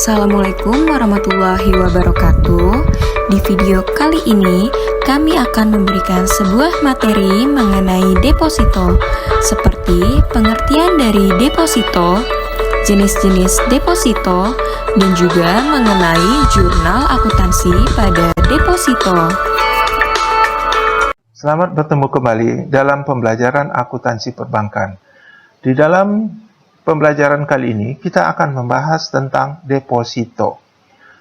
Assalamualaikum warahmatullahi wabarakatuh. Di video kali ini, kami akan memberikan sebuah materi mengenai deposito, seperti pengertian dari deposito, jenis-jenis deposito, dan juga mengenai jurnal akuntansi pada deposito. Selamat bertemu kembali dalam pembelajaran akuntansi perbankan. Di dalam pembelajaran kali ini, kita akan membahas tentang deposito.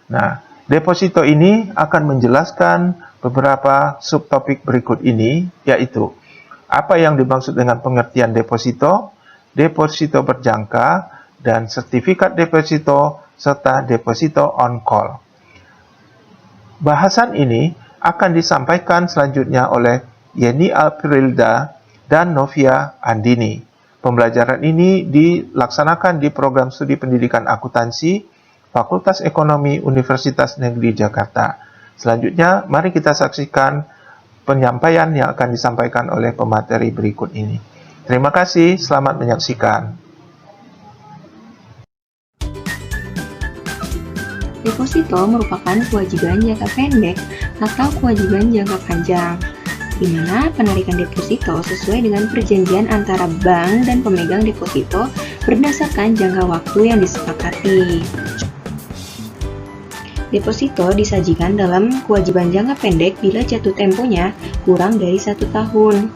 Nah, deposito ini akan menjelaskan beberapa subtopik berikut ini, yaitu apa yang dimaksud dengan pengertian deposito, deposito berjangka, dan sertifikat deposito, serta deposito on call. Bahasan ini akan disampaikan selanjutnya oleh Yeni Aprilda dan Novia Andini. Pembelajaran ini dilaksanakan di program studi pendidikan akuntansi Fakultas Ekonomi Universitas Negeri Jakarta. Selanjutnya, mari kita saksikan penyampaian yang akan disampaikan oleh pemateri berikut ini. Terima kasih, selamat menyaksikan. Deposito merupakan kewajiban jangka pendek atau kewajiban jangka panjang, di mana penarikan deposito sesuai dengan perjanjian antara bank dan pemegang deposito berdasarkan jangka waktu yang disepakati. Deposito disajikan dalam kewajiban jangka pendek bila jatuh temponya kurang dari 1 tahun.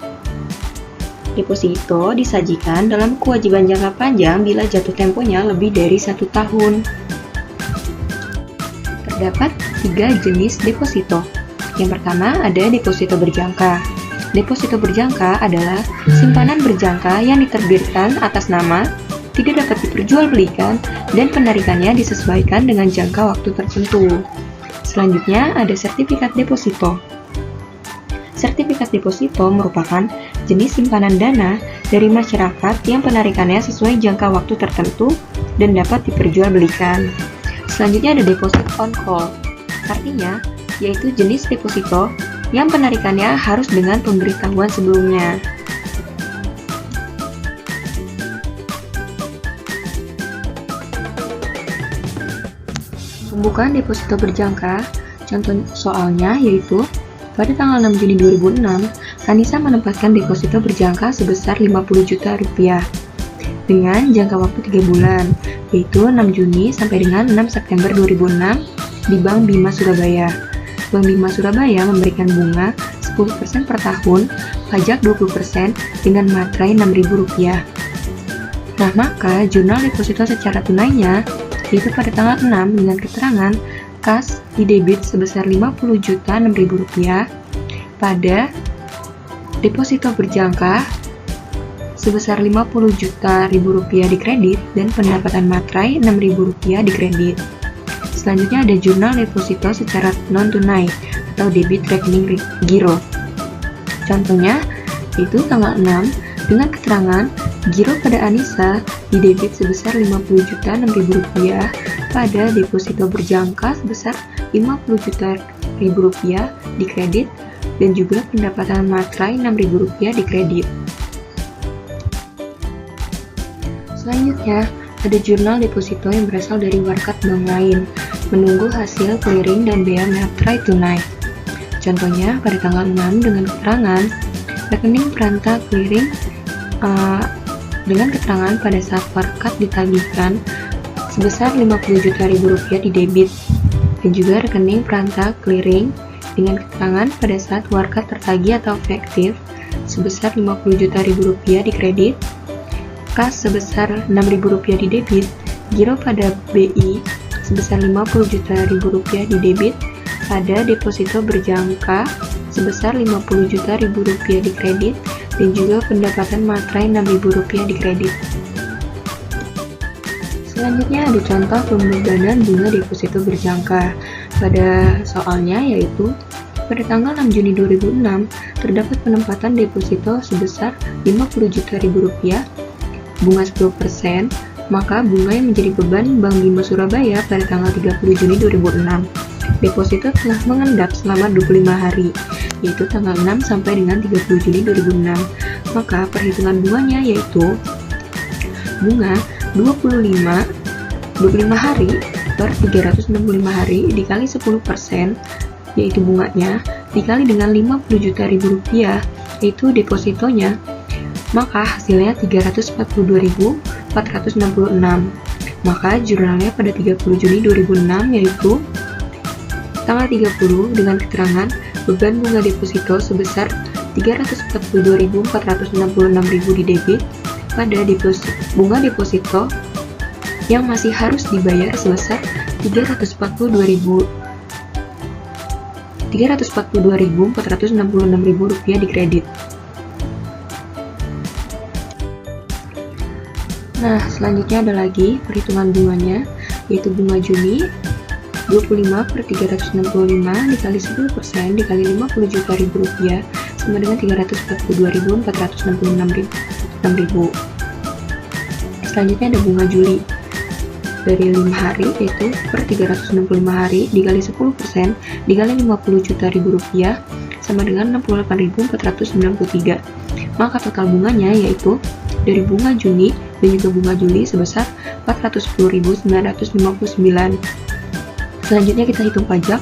Deposito disajikan dalam kewajiban jangka panjang bila jatuh temponya lebih dari 1 tahun. Terdapat 3 jenis deposito. Yang pertama ada deposito berjangka. Deposito berjangka adalah simpanan berjangka yang diterbitkan atas nama, tidak dapat diperjualbelikan, dan penarikannya disesuaikan dengan jangka waktu tertentu. Selanjutnya ada sertifikat deposito. Sertifikat deposito merupakan jenis simpanan dana dari masyarakat yang penarikannya sesuai jangka waktu tertentu dan dapat diperjualbelikan. Selanjutnya ada deposit on call. Artinya, yaitu jenis deposito yang penarikannya harus dengan pemberitahuan sebelumnya. Pembukaan deposito berjangka, contoh soalnya yaitu pada tanggal 6 Juni 2006, Anissa menempatkan deposito berjangka sebesar 50 juta rupiah dengan jangka waktu 3 bulan, yaitu 6 Juni sampai dengan 6 September 2006 di Bank Bima Surabaya. Bank Bima Surabaya memberikan bunga 10% per tahun, pajak 20% dengan materai Rp6.000. Nah, maka jurnal deposito secara tunainya yaitu pada tanggal 6 dengan keterangan kas didebit sebesar Rp50.006.000, pada deposito berjangka sebesar Rp50.000.000 dikredit dan pendapatan materai Rp6.000 dikredit. Selanjutnya ada jurnal deposito secara non-tunai atau debit rekening giro. Contohnya yaitu tanggal 6 dengan keterangan giro pada Anissa didebit sebesar Rp50.006.000 pada deposito berjangka sebesar Rp50.000.000 dikredit dan juga pendapatan materai Rp6.000 dikredit. Selanjutnya ada jurnal deposito yang berasal dari warkat bank lain, menunggu hasil clearing dan bea materai tunai. Contohnya pada tanggal 6 dengan keterangan rekening perantah clearing dengan keterangan pada saat warkat ditagihkan sebesar Rp50 juta didebit, dan juga rekening perantah clearing dengan keterangan pada saat warkat tertagih atau efektif sebesar Rp50 juta dikredit, kas sebesar Rp6.000 didebit, giro pada BI sebesar Rp50 juta didebit, pada deposito berjangka sebesar Rp50 juta dikredit, dan juga pendapatan materai Rp6.000 dikredit. Selanjutnya ada contoh pembebanan bunga deposito berjangka. Pada soalnya yaitu pada tanggal 6 Juni 2006 terdapat penempatan deposito sebesar Rp50 juta bunga 10%, maka bunga yang menjadi beban Bank Bima Surabaya pada tanggal 30 Juni 2006. Deposito telah mengendap selama 25 hari, yaitu tanggal 6 sampai dengan 30 Juni 2006. Maka perhitungan bunganya yaitu bunga 25 hari per 365 hari dikali 10%, yaitu bunganya, dikali dengan 50 juta ribu rupiah, yaitu depositonya, maka hasilnya 342.466. Maka jurnalnya pada 30 Juni 2006 yaitu tanggal 30 dengan keterangan beban bunga deposito sebesar 342.466.000 didebit pada bunga deposito yang masih harus dibayar sebesar 342.466.000 rupiah dikredit. Nah, selanjutnya ada lagi perhitungan bunganya, yaitu bunga Juni 25 per 365 dikali 10% dikali 50 juta ribu rupiah sama dengan 342.466.000. Selanjutnya ada bunga Juli dari 5 hari, yaitu per 365 hari dikali 10% dikali 50 juta ribu rupiah sama dengan 68.493. Maka total bunganya yaitu dari bunga Juni dan juga bunga Juli sebesar 410.959. Selanjutnya kita hitung pajak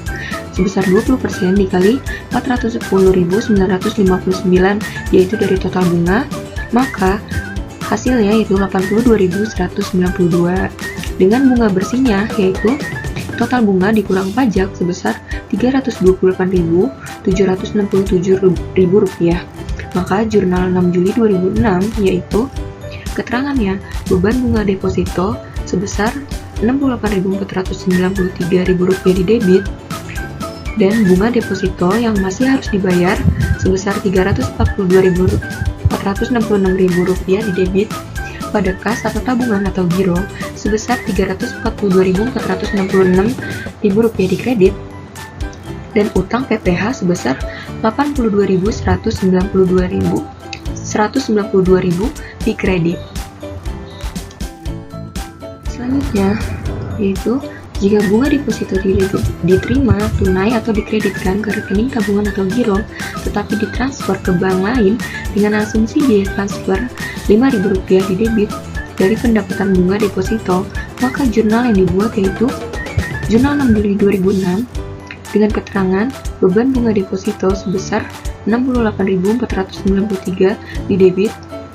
sebesar 20% dikali 410.959, yaitu dari total bunga, maka hasilnya yaitu 82.192. Dengan bunga bersihnya yaitu total bunga dikurang pajak sebesar 328.767 rupiah. Maka jurnal 6 Juli 2006 yaitu keterangannya beban bunga deposito sebesar 68.493 rupiah didebit dan bunga deposito yang masih harus dibayar sebesar 342.466 rupiah didebit pada kas atau tabungan atau giro sebesar 342.466 rupiah dikredit dan utang PPh sebesar 82.192 dikredit. Selanjutnya yaitu jika bunga deposito diterima tunai atau dikreditkan ke rekening tabungan atau giro tetapi ditransfer ke bank lain dengan asumsi biaya transfer Rp5.000 didebit dari pendapatan bunga deposito, maka jurnal yang dibuat yaitu jurnal 6 Juli 2006 dengan keterangan beban bunga deposito sebesar 68.493 didebit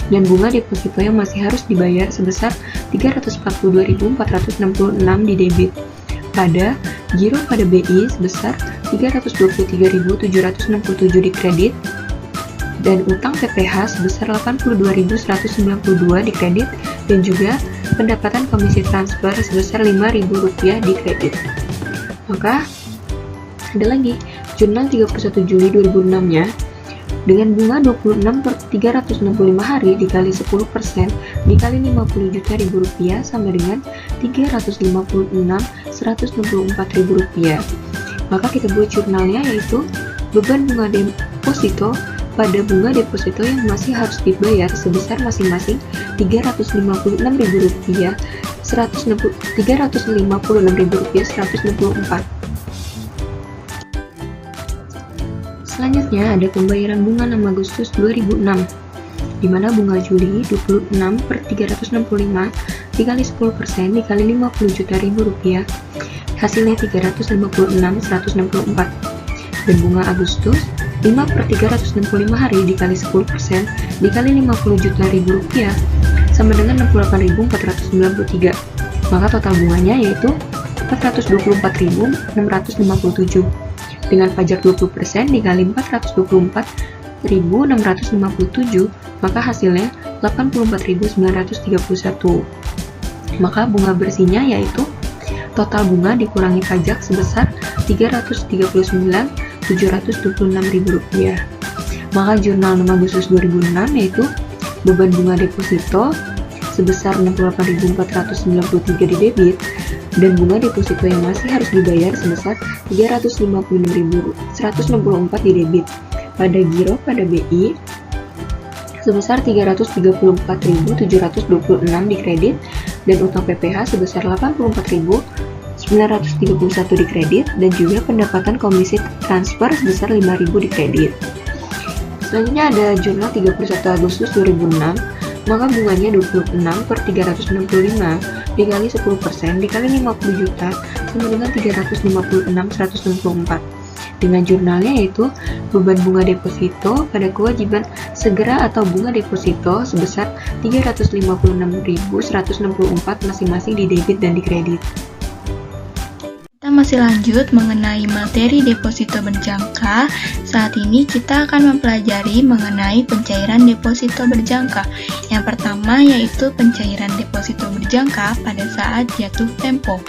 dan bunga deposito yang masih harus dibayar sebesar 342.466 didebit pada giro pada BI sebesar 323.767 dikredit dan utang PPh sebesar 82.192 dikredit dan juga pendapatan komisi transfer sebesar Rp5.000 dikredit. Maka ada lagi jurnal 31 Juli 2006 nya dengan bunga 26 per 365 hari dikali 10% dikali 50 juta ribu rupiah sama dengan 356.164 ribu rupiah. Maka kita buat jurnalnya yaitu beban bunga deposito pada bunga deposito yang masih harus dibayar sebesar masing-masing 356.000 rupiah, 356.000 rupiah, 164. Selanjutnya ada pembayaran bunga 6 Agustus 2006 di mana bunga Juli 26 per 365 dikali 10% dikali 50 juta ribu rupiah hasilnya 356.164 dan bunga Agustus 5 per 365 hari dikali 10% dikali 50 juta ribu rupiah sama dengan 68.493. Maka total bunganya yaitu 424.657 dengan pajak 20% dikali 424.657 maka hasilnya 84.931. Maka bunga bersihnya yaitu total bunga dikurangi pajak sebesar 339.726 ribu rupiah. Maka jurnal 6 Agustus 2006 yaitu beban bunga deposito sebesar 68.493 didebit dan bunga deposito yang masih harus dibayar sebesar 356.164 didebit pada giro pada BI sebesar 334.726 dikredit dan utang PPh sebesar 84.931 dikredit dan juga pendapatan komisi transfer sebesar 5.000 dikredit. Selanjutnya ada jurnal 31 Agustus 2006 maka bunganya 26/365 dikali 10% dikali 50 juta sama dengan 356.164. Dengan jurnalnya yaitu beban bunga deposito pada kewajiban segera atau bunga deposito sebesar 356.164 masing-masing di debit dan di kredit. Kita masih lanjut mengenai materi deposito berjangka. Saat ini kita akan mempelajari mengenai pencairan deposito berjangka. Yang pertama yaitu pencairan deposito berjangka pada saat jatuh tempo.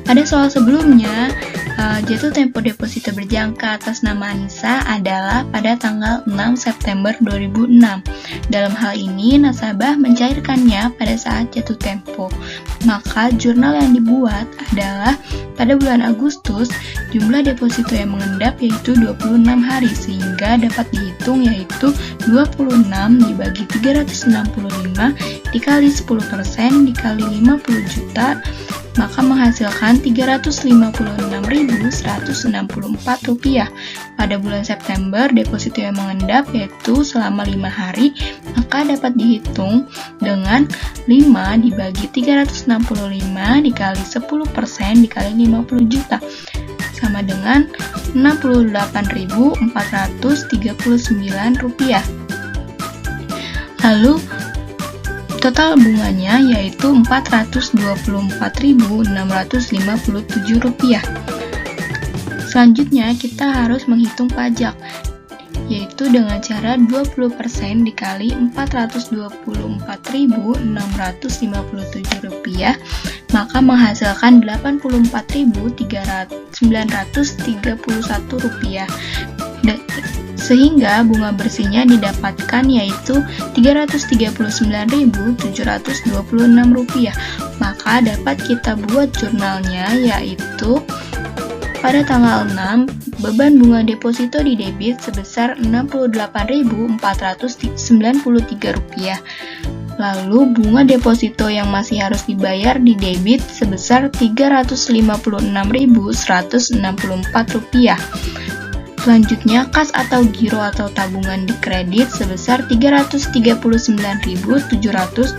Pada soal sebelumnya, jatuh tempo deposito berjangka atas nama Anissa adalah pada tanggal 6 September 2006. Dalam hal ini, nasabah mencairkannya pada saat jatuh tempo. Maka jurnal yang dibuat adalah pada bulan Agustus, jumlah deposito yang mengendap yaitu 26 hari, sehingga dapat dihitung yaitu 26 dibagi 365 dikali 10% dikali 50 juta, maka menghasilkan Rp356.164. Pada bulan September, deposito yang mengendap yaitu selama 5 hari, maka dapat dihitung dengan 5 dibagi 365 dikali 10% dikali 50 juta, sama dengan Rp68.439. Lalu total bunganya yaitu Rp424.657. Selanjutnya kita harus menghitung pajak, yaitu dengan cara 20% dikali Rp424.657, maka menghasilkan Rp84.931. Sehingga bunga bersihnya didapatkan yaitu Rp339.726. Maka dapat kita buat jurnalnya yaitu pada tanggal 6, beban bunga deposito di debit sebesar Rp68.493. Lalu bunga deposito yang masih harus dibayar di debit sebesar Rp356.164. Selanjutnya, kas atau giro atau tabungan di kredit sebesar Rp337.726.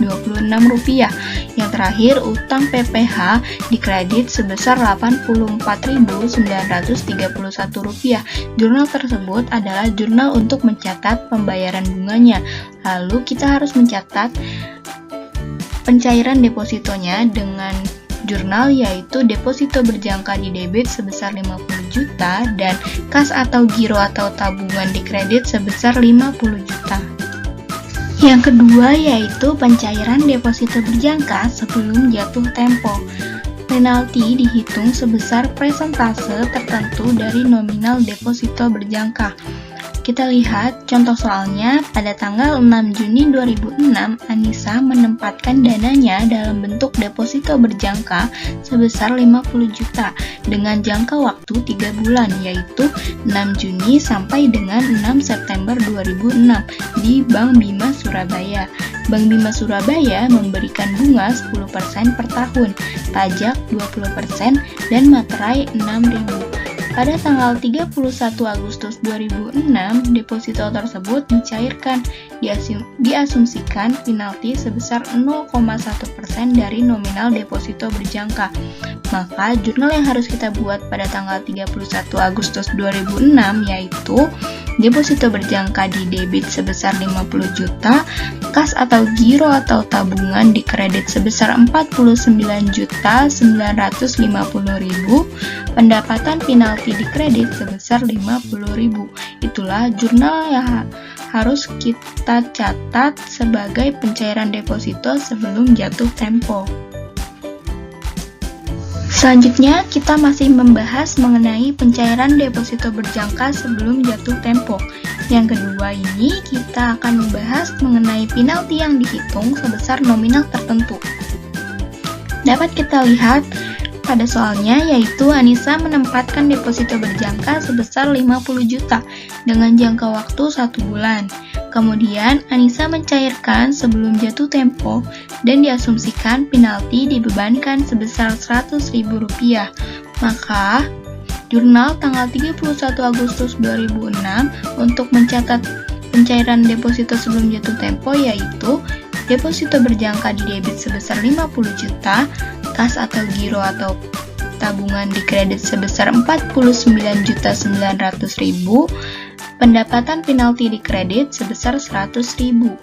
Yang terakhir, utang PPh di kredit sebesar Rp84.931. Jurnal tersebut adalah jurnal untuk mencatat pembayaran bunganya. Lalu kita harus mencatat pencairan depositonya dengan jurnal yaitu deposito berjangka di debit sebesar 50 juta dan kas atau giro atau tabungan di kredit sebesar 50 juta. Yang kedua yaitu pencairan deposito berjangka sebelum jatuh tempo. Penalti dihitung sebesar persentase tertentu dari nominal deposito berjangka. Kita lihat contoh soalnya. Pada tanggal 6 Juni 2006, Anissa menempatkan dananya dalam bentuk deposito berjangka sebesar 50 juta dengan jangka waktu 3 bulan, yaitu 6 Juni sampai dengan 6 September 2006 di Bank Bima Surabaya. Bank Bima Surabaya memberikan bunga 10% per tahun, pajak 20%, dan materai 6.000. Pada tanggal 31 Agustus 2006, deposito tersebut dicairkan, diasumsikan penalti sebesar 0,1% dari nominal deposito berjangka. Maka jurnal yang harus kita buat pada tanggal 31 Agustus 2006 yaitu deposito berjangka di debit sebesar 50 juta, kas atau giro atau tabungan di kredit sebesar 49.950.000, pendapatan penalti di kredit sebesar 50.000. Itulah jurnal yang harus kita catat sebagai pencairan deposito sebelum jatuh tempo. Selanjutnya, kita masih membahas mengenai pencairan deposito berjangka sebelum jatuh tempo. Yang kedua ini, kita akan membahas mengenai penalti yang dihitung sebesar nominal tertentu. Dapat kita lihat pada soalnya, yaitu Anissa menempatkan deposito berjangka sebesar 50 juta dengan jangka waktu 1 bulan. Kemudian, Anissa mencairkan sebelum jatuh tempo dan diasumsikan penalti dibebankan sebesar Rp100.000. Maka, jurnal tanggal 31 Agustus 2006 untuk mencatat pencairan deposito sebelum jatuh tempo yaitu deposito berjangka di debit sebesar 50 juta, kas atau giro atau tabungan di kredit sebesar 49.900.000, pendapatan penalti di kredit sebesar 100.000.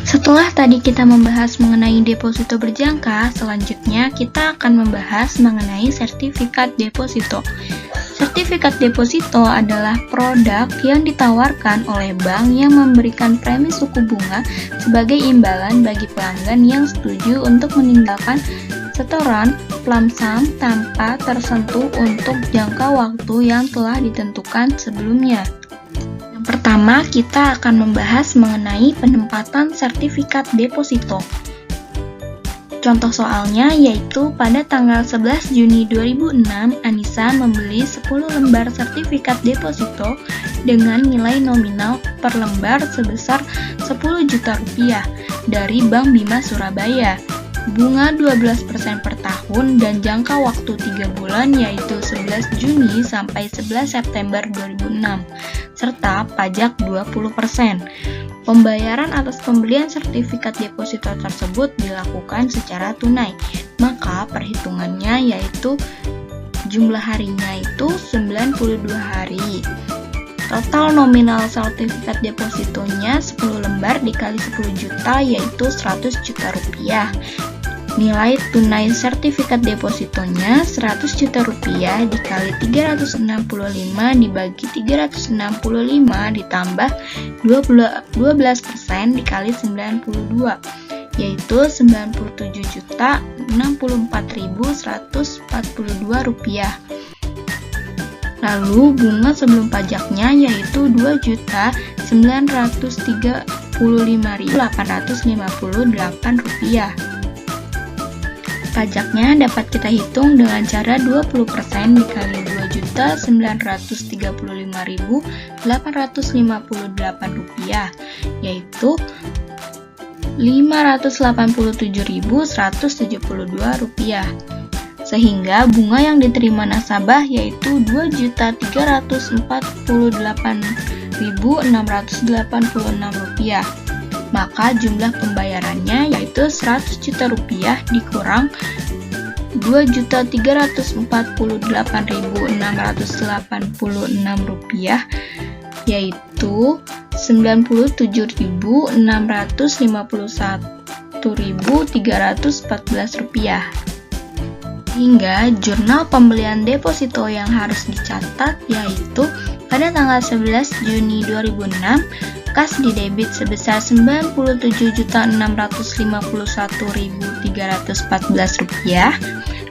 Setelah tadi kita membahas mengenai deposito berjangka, selanjutnya kita akan membahas mengenai sertifikat deposito. Sertifikat deposito adalah produk yang ditawarkan oleh bank yang memberikan premi suku bunga sebagai imbalan bagi pelanggan yang setuju untuk meninggalkan setoran lump sum tanpa tersentuh untuk jangka waktu yang telah ditentukan sebelumnya. Yang pertama, kita akan membahas mengenai penempatan sertifikat deposito. Contoh soalnya yaitu pada tanggal 11 Juni 2006, Anissa membeli 10 lembar sertifikat deposito dengan nilai nominal per lembar sebesar 10 juta rupiah dari Bank Bima Surabaya. Bunga 12% per tahun dan jangka waktu 3 bulan yaitu 11 Juni sampai 11 September 2006, serta pajak 20%. Pembayaran atas pembelian sertifikat deposito tersebut dilakukan secara tunai, maka perhitungannya yaitu jumlah harinya itu 92 hari. Total nominal sertifikat depositonya 10 lembar dikali 10 juta yaitu 100 juta rupiah. Nilai tunai sertifikat depositonya 100 juta rupiah dikali 365 dibagi 365 ditambah 12% dikali 92 yaitu 97.064.142 rupiah. Lalu bunga sebelum pajaknya yaitu 2.935.858 rupiah. Pajaknya dapat kita hitung dengan cara 20% dikali 2.935.858 rupiah, yaitu 587.172 rupiah. Sehingga bunga yang diterima nasabah yaitu 2.348.686 rupiah. Maka jumlah pembayarannya yaitu 100 juta rupiah dikurang 2.348.686 rupiah yaitu 97.651.314 rupiah. Hingga jurnal pembelian deposito yang harus dicatat yaitu pada tanggal 11 Juni 2006 kas di debit sebesar 97.651.314 rupiah,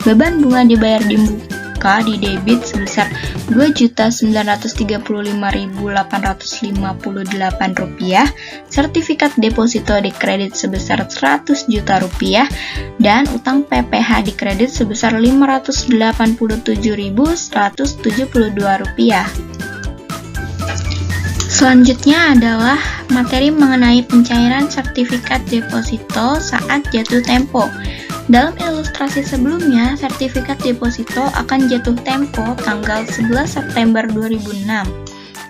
beban bunga dibayar di muka di debit sebesar 2.935.858 rupiah, sertifikat deposito di kredit sebesar 100 juta rupiah, dan utang PPh di kredit sebesar 587.172 rupiah. Selanjutnya adalah materi mengenai pencairan sertifikat deposito saat jatuh tempo. Dalam ilustrasi sebelumnya, sertifikat deposito akan jatuh tempo tanggal 11 September 2006.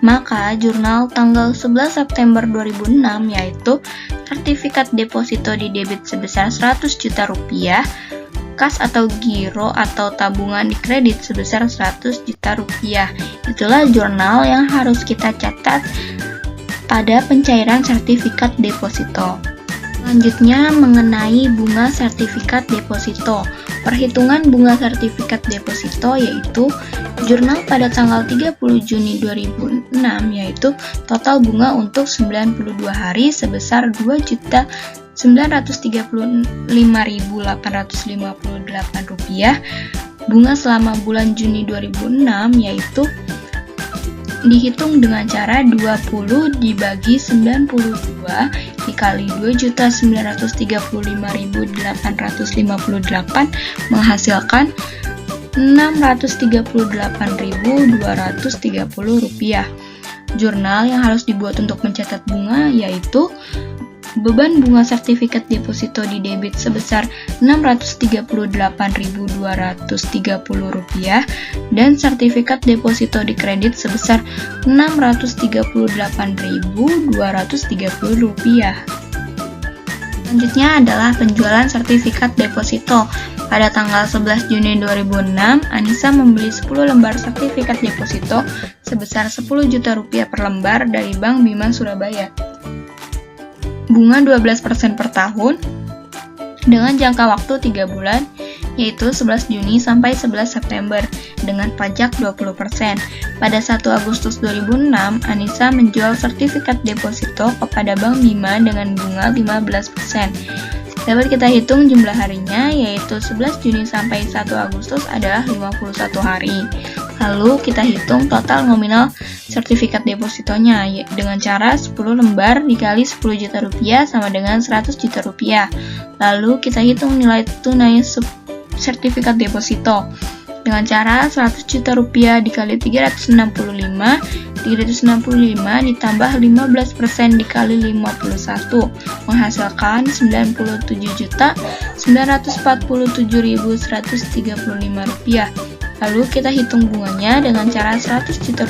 Maka jurnal tanggal 11 September 2006 yaitu sertifikat deposito di debit sebesar 100 juta rupiah, kas atau giro atau tabungan di kredit sebesar 100 juta rupiah. Itulah jurnal yang harus kita catat pada pencairan sertifikat deposito. Selanjutnya mengenai bunga sertifikat deposito. Perhitungan bunga sertifikat deposito yaitu jurnal pada tanggal 30 Juni 2006 yaitu total bunga untuk 92 hari sebesar 2.935.858 rupiah. Bunga selama bulan Juni 2006 yaitu dihitung dengan cara 20 dibagi 92 dikali 2.935.858 menghasilkan 638.230 rupiah. Jurnal yang harus dibuat untuk mencatat bunga yaitu beban bunga sertifikat deposito di debit sebesar Rp638.230 dan sertifikat deposito di kredit sebesar Rp638.230. Selanjutnya adalah penjualan sertifikat deposito. Pada tanggal 11 Juni 2006, Anissa membeli 10 lembar sertifikat deposito sebesar Rp10 juta per lembar dari Bank Bima Surabaya. Bunga 12% per tahun dengan jangka waktu 3 bulan, yaitu 11 Juni sampai 11 September dengan pajak 20%. Pada 1 Agustus 2006, Anissa menjual sertifikat deposito kepada Bank Bima dengan bunga 15%. Dapat kita hitung jumlah harinya, yaitu 11 Juni sampai 1 Agustus adalah 51 hari. Lalu kita hitung total nominal sertifikat depositonya dengan cara 10 lembar dikali Rp10 juta sama dengan Rp100 juta. Lalu kita hitung nilai tunai sertifikat deposito dengan cara Rp100 juta dikali 365 ditambah 15% dikali 51 menghasilkan Rp99.947.135. Lalu kita hitung bunganya dengan cara Rp100 juta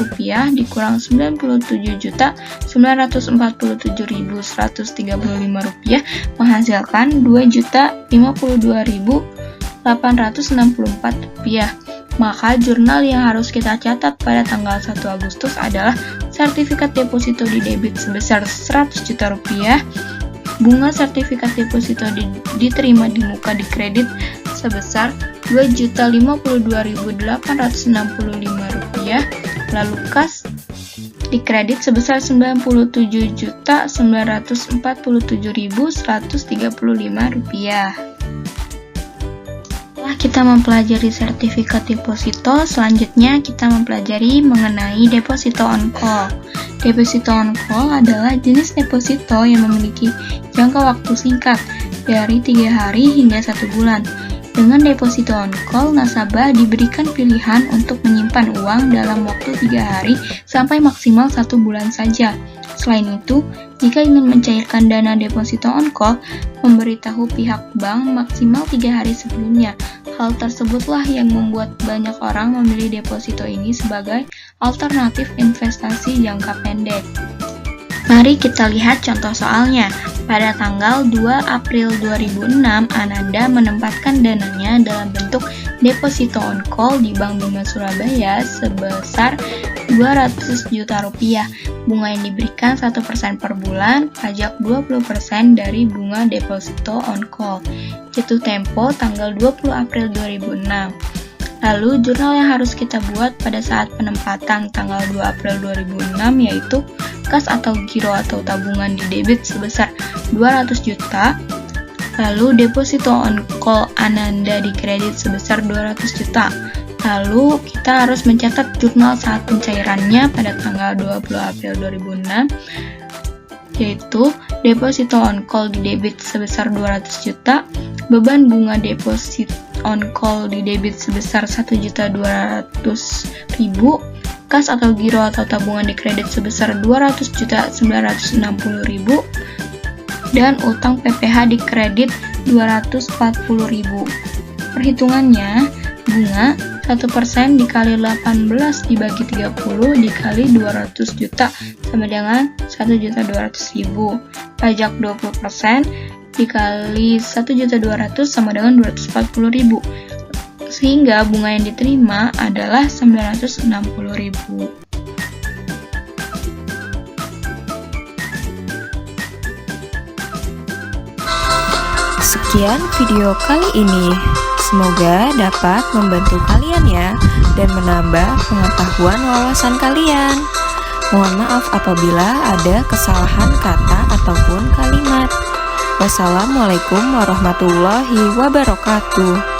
dikurang Rp99.947.135 menghasilkan Rp2.052.864. Maka jurnal yang harus kita catat pada tanggal 1 Agustus adalah sertifikat deposito di debit sebesar Rp100 juta, bunga sertifikat deposito diterima di muka di kredit sebesar Rp2.052.865, lalu kas di kredit sebesar Rp97.947.135. Setelah kita mempelajari sertifikat deposito, selanjutnya kita mempelajari mengenai deposito on call. Deposito on call adalah jenis deposito yang memiliki jangka waktu singkat, dari 3 hari hingga 1 bulan. Dengan deposito on call, nasabah diberikan pilihan untuk menyimpan uang dalam waktu 3 hari sampai maksimal 1 bulan saja. Selain itu, jika ingin mencairkan dana deposito on call, memberitahu pihak bank maksimal 3 hari sebelumnya. Hal tersebutlah yang membuat banyak orang memilih deposito ini sebagai alternatif investasi jangka pendek. Mari kita lihat contoh soalnya. Pada tanggal 2 April 2006, Ananda menempatkan dananya dalam bentuk deposito on call di Bank Bima Surabaya sebesar Rp200 juta. Bunga yang diberikan 1% per bulan, pajak 20% dari bunga deposito on call. Jatuh tempo tanggal 20 April 2006. Lalu jurnal yang harus kita buat pada saat penempatan tanggal 2 April 2006 yaitu kas atau giro atau tabungan di debit sebesar Rp200 juta. Lalu deposito on call Ananda di kredit sebesar Rp200 juta. Lalu kita harus mencatat jurnal saat pencairannya pada tanggal 20 April 2006, yaitu deposito on call di debit sebesar Rp200 juta, beban bunga deposit on call di debit sebesar Rp1.200.000, kas atau giro atau tabungan di kredit sebesar Rp200.960.000, dan utang PPh di kredit Rp240.000. Perhitungannya, bunga 1% dikali 18 dibagi 30 dikali 200 juta sama dengan 1.200.000. Pajak 20% dikali 1.200.000 sama dengan 240.000. Sehingga bunga yang diterima adalah 960.000. Sekian video kali ini. Semoga dapat membantu kalian ya dan menambah pengetahuan wawasan kalian. Mohon maaf apabila ada kesalahan kata ataupun kalimat. Wassalamualaikum warahmatullahi wabarakatuh.